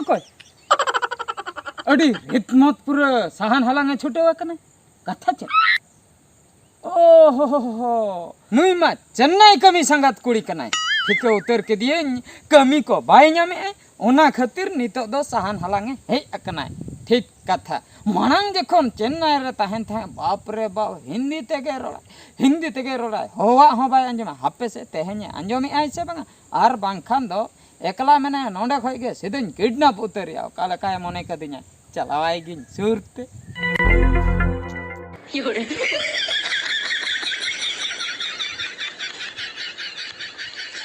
कोई अड़ी हितमत पूरा साहन हलांगे छुटे कने कथा चे ओ हो नुई मा चेन्नई कमी संगात कुड़ी कनाय ठीक उतर के दिए कमी को बाय नामे ओना खातिर नितो दो साहन हलांगे हे अकनाय ठीक कथा मांग जखन चेन्नई रे तहन था बाप रे बाप हिंदी तेगे रोड़ा होवा हो बाय अंजमा हापे से तेहने अंजमी आइ से बांगा आर बांखान दो एकला मेने नोंडे खय गे सिदन किडनैप उतरिया काले काय मने कदिnya चलावाई गिन सुरते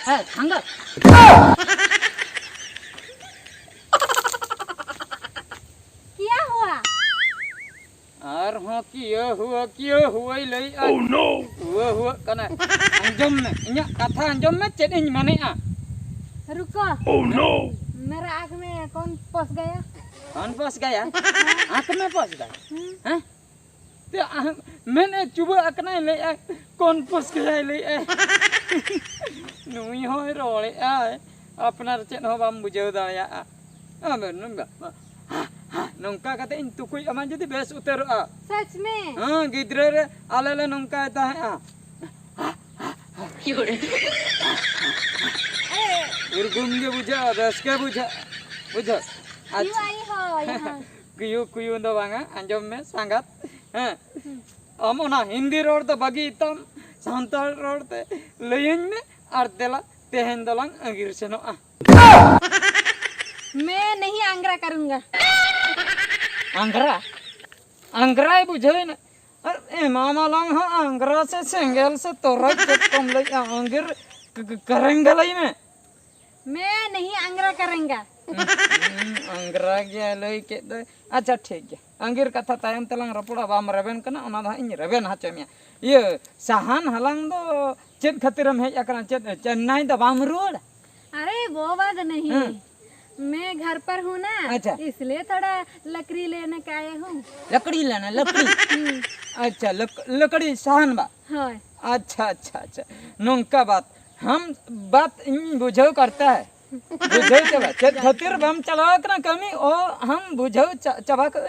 है संगत क्या हुआ और हो कियो हुआ लई ओह नो हुआ कना अंजम में इnya कथा अंजम में चेद इन माने आ रुको ओह नो मेरा आँख में कौन फंस गया कौन फंस गया आँख में फंस गया हैं तो मैंने चुबा अकना ले कौन फंस गया ले नुई हो रोले आए अपना चेद हो बाम बुझाव दाया अब नौका कते इन तुकुई अमा जदी बेस उतरआ सच में हां गिद्रे रे आले ले नौका ता है उर्गुम के बुझा रस के बुझा क्यों आई हो यहाँ कुयु दो बांगा अंजम में संगत हैं हम ओना हिंदी रोड तो बगी तम सांताल रोड ते लयन में आर देला तेहन दलंग अगिर सेनो मैं नहीं आंगरा करूंगा अंगरा बुझे न अरे मामा लंग हाँ अंगरा से सेंगेल से तोरा कम ले अंगिर करेंगे लई में मैं नहीं आंगरा करूंगा अंगरा गया लई के दे अच्छा ठीक है अंगिर कथा तायम तलंग रपड़ा बाम रेबेन कना ओना दा इन रेबेन हाचमिया ये साहान हलंग दो चेद खातिरम हेज अकना चेद चेन्नई दा बाम रोड अरे वो बात नहीं मैं घर पर हूँ ना अच्छा। इसलिए थोड़ा लकड़ी लेने का आए हूँ लकड़ी लेना लकड़ी अच्छा लकड़ी साहन बा हाँ अच्छा नौका बात हम बात बुझाव करता है बुझाव चला चेद खातिर बम चलावा कना कमी ओ हम बुझाव चबा कर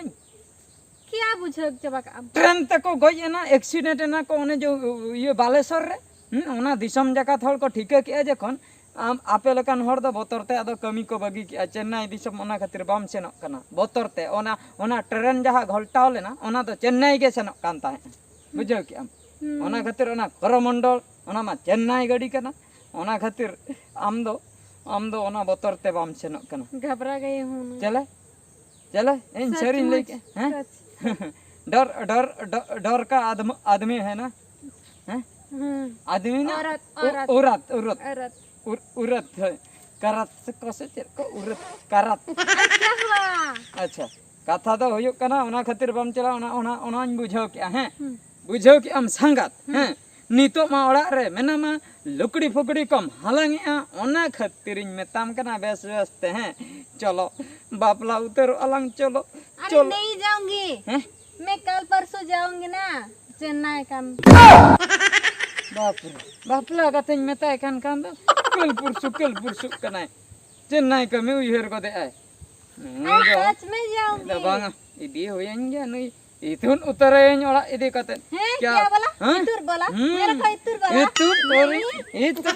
क्या बुझो चबा का ट्रेन तक को गई ना एक्सीडेंट ना को ओने जो ये बालेश्वर रे ओना दिसम जका थोड़ को ठीक किया जखन आम आपे लकान हर दो बोतरते आदो कमी को बगी किया चेन्नई दिसम ओना खातिर बाम सेनो कना बोतरते ओना ट्रेन जहा घलटाव लेना ओना तो चेन्नई के सेनो कान ताहे बुझो कि आम ओना खातिर ओना करमंडल ओना मा चेन्नई गाड़ी कना ओना खातिर आम दो ओना बोतरते बाम सेनो कना घबरा गई हूँ चले इन शरीर लेके हैं डर का आदमी है ना हैं आदमी ना औरत है करत से कसे चेर को औरत करत क्या हुआ अच्छा कथा दो होयो कना ओना खातिर बम चला ओना बुझाव के हैं बुझाव के हम संगत हैं नितो मा ओड़ा रे मेना मा लुकड़ी फुकड़ी कम हालांगे ओना खातिर मेताम कना बेस व्यस्त हैं चलो बापला उतर अलंग चलो अरे नहीं जाऊंगी हैं मैं कल परसों जाऊंगी ना चेन्नई का बापला कते मेता एकान कान दो कल पुरसु कनाय चेन्नई का में उहेर को दे आए सच में जाऊंगी बांगा इदी होयंगे नई इथुन उतरेन ओड़ा इदी कते क्या बोला इतुर बोला मेरा को इतुर बोला इतुर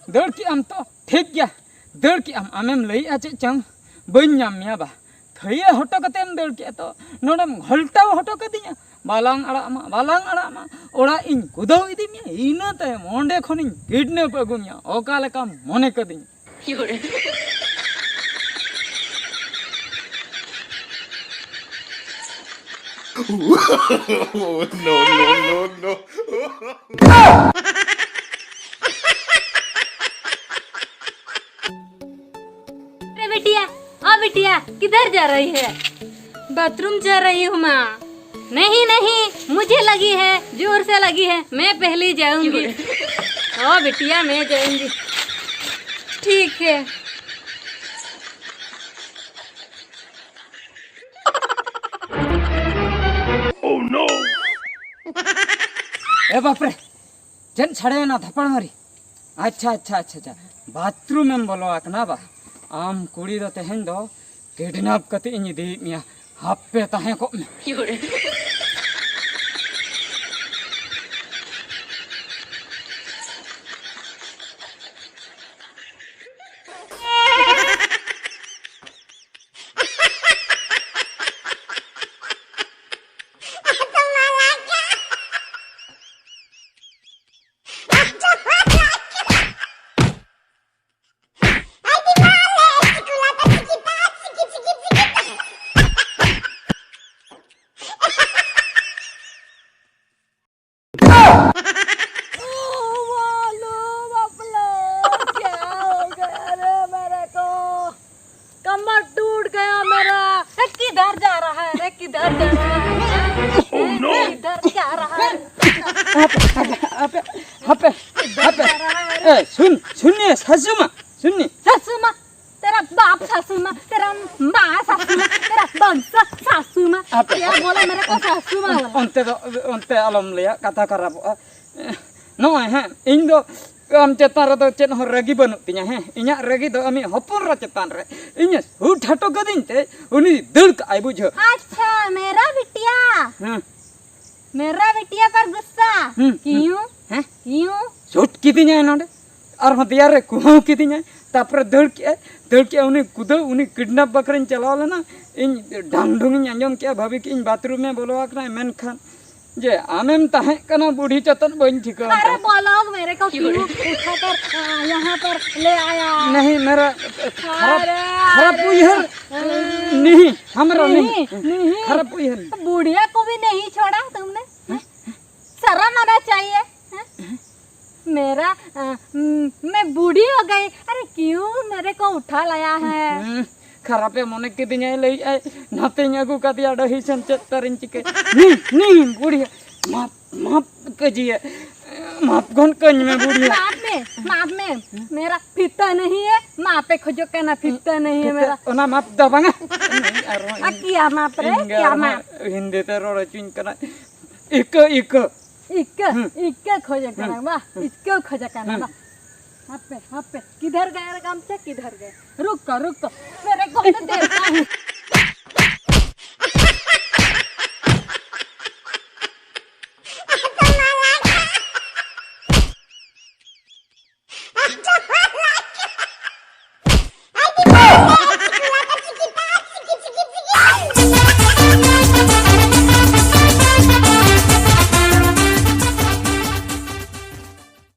दड़ की आम तो ठीक गया दड़ की आम आमेम लई आचे चंग बन नामिया बा थैया हटो कतेम दड़ के तो नोडम घलटाव हटो कदिया बालांग अड़ा मा ओड़ा इन गुदो इदी मिया इना ते मोंडे खनिन किडनैप अगुमिया ओका लेका मने कदिया no. बिटिया किधर जा रही है बाथरूम जा रही हूँ माँ नहीं मुझे लगी है जोर से लगी है मैं पहले जाऊंगी ओ बिटिया मैं जाऊंगी ठीक है ए बाप रे जन छड़े ना धपड़ मारी अच्छा अच्छा अच्छा अच्छा बाथरूम में बोलो आकना बा आम कुड़ी दो तेहन दो किडनैप कते इन दी मिया हापे ताहे को में कमर टूट गया मेरा। किधर जा रहा है रे, किधर जा रहा है? किधर जा रहा है? हापे ए सुनिए सासू माँ सुनिए सासू माँ, तेरा बाप सासू माँ, तेरा माँ सासू माँ, तेरा बंश सासू माँ। क्या बोला मेरे को सासू माँ बोला? onte alam liya kata karab no he ing do am chetan re do chet ho ragi banut tinya he inya ragi do ami hopon ra chetan re inya hu thato gadin te uni dulk ai bujho अच्छा मेरा बिटिया, मेरा बिटिया पर गुस्सा क्यों? हैं क्यों? shot kidinya nonde ar hadiya re kuho kidinya tapre dulk uni kudo uni kidnap bakren chalawala na इन ढंग इन अंजम क्या भाभी कि इन बाथरूम में बोलो आकना मेनखान जे आमेम ताहे कना बूढ़ी चतन बन ठिका अरे बोलो मेरे को क्यों उठाकर यहाँ पर ले आया? नहीं मेरा खराब हुई है नहीं हमरा नहीं खराब हुई है बुढ़िया को भी नहीं छोड़ा तुमने? शर्म आना चाहिए। मेरा मैं बूढ़ी हो गई, अरे क्यों मेरे को उठा लाया है? खराब है मोने के दिन ले आई नाते न्यागु का दिया डही सन चतरिन चिके नहीं बुढ़िया माप माप कजिए माप गन कन में बुढ़िया माप में मेरा फित्ता नहीं है, माप पे खोजो कहना फित्ता नहीं है मेरा। ओना माप दबांगा क्या माप रे, क्या माप? हिंदी ते रोड चिन कना एक खोजो कहना वाह, इसको खोजो कहना वाह। हाँ पे किधर गए रे गामचा, किधर गए? रुक मेरे को तो देखता हूँ।